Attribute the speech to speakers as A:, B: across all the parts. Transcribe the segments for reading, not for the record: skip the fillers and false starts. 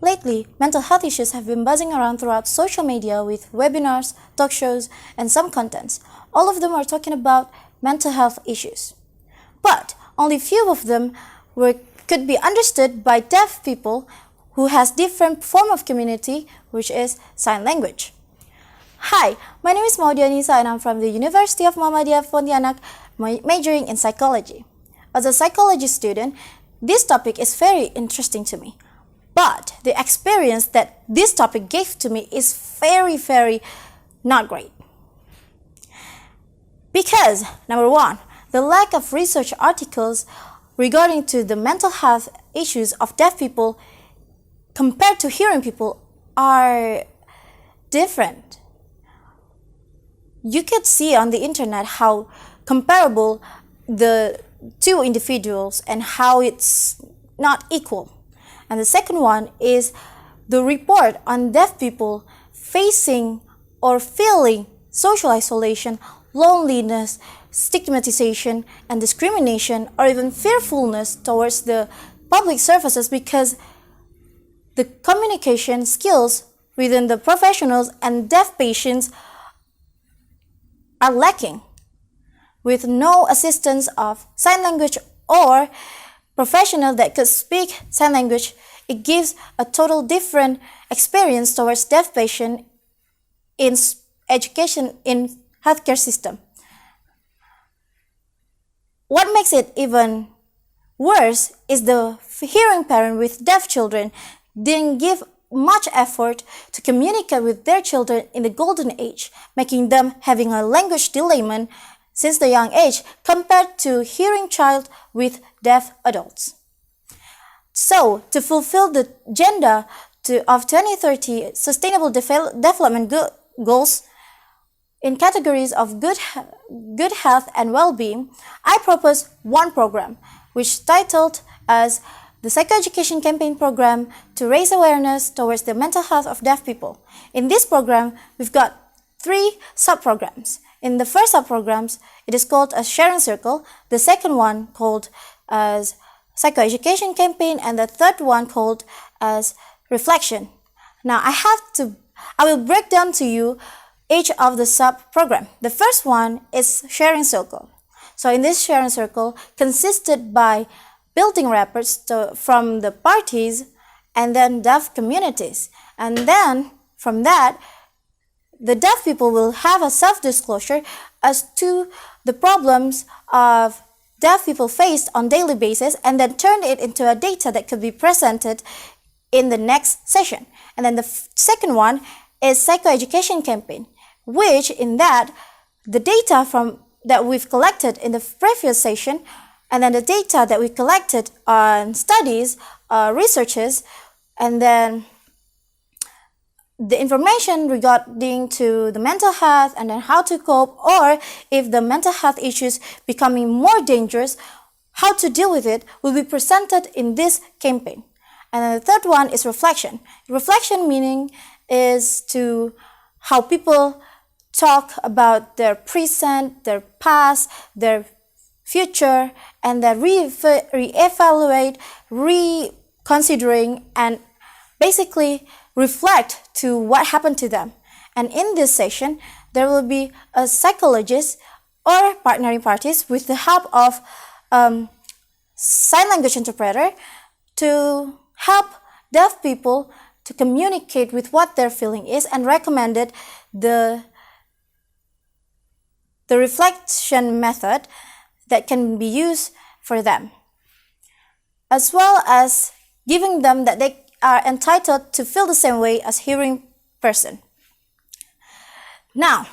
A: Lately, mental health issues have been buzzing around throughout social media with webinars, talk shows, and some contents. All of them are talking about mental health issues. But only few of them could be understood by deaf people who has different form of community, which is sign language. Hi, my name is Maudy Anisa and I'm from the Universitas Muhammadiyah Pontianak, majoring in psychology. As a psychology student, this topic is very interesting to me. But the experience that this topic gave to me is very not great. Because, number one, the lack of research articles regarding to the mental health issues of deaf people compared to hearing people are different. You could see on the internet how comparable the two individuals and how it's not equal. And the second one is the report on deaf people facing or feeling social isolation, loneliness, stigmatization, and discrimination, or even fearfulness towards the public services because the communication skills within the professionals and deaf patients are lacking. With no assistance of sign language or professional that could speak sign language, it gives a total different experience towards deaf patient in education in healthcare system. What makes it even worse is the hearing parent with deaf children didn't give much effort to communicate with their children in the golden age, making them having a language delayment since the young age compared to hearing child with deaf adults. So, to fulfill the agenda of 2030 Sustainable Development Goals in categories of good health and well-being, I propose one program, which titled as the Psychoeducation Campaign Program to raise awareness towards the mental health of deaf people. In this program, we've got 3 sub-programs. In the first sub-programs, it is called a sharing circle, the second one called as Psychoeducation Campaign, and the third one called as Reflection. Now, I will break down to you each of the sub-program. The first one is sharing circle. So in this sharing circle consisted by building reports from the parties and then deaf communities. And then from that, the deaf people will have a self-disclosure as to the problems of deaf people faced on daily basis and then turn it into a data that could be presented in the next session. And then the second one is Psychoeducation Campaign, which in that, the data that we've collected in the previous session and then the data that we collected on studies, researches, and then the information regarding to the mental health and then how to cope, or if the mental health issues becoming more dangerous, how to deal with it will be presented in this campaign. And then the third one is reflection. Reflection meaning is to how people talk about their present, their past, their future, and then re-evaluate, reconsidering, and basically reflect to what happened to them. And in this session, there will be a psychologist or partnering parties with the help of sign language interpreter to help deaf people to communicate with what their feeling is and recommended the reflection method that can be used for them, as well as giving them that they are entitled to feel the same way as hearing person. Now,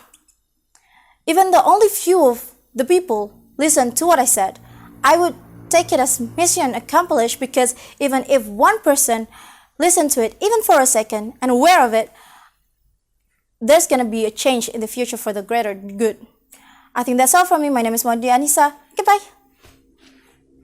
A: even though only few of the people listen to what I said, I would take it as mission accomplished, because even if one person listen to it, even for a second, and aware of it, there's going to be a change in the future for the greater good. I think that's all from me. My name is Maudy Anisa. Goodbye.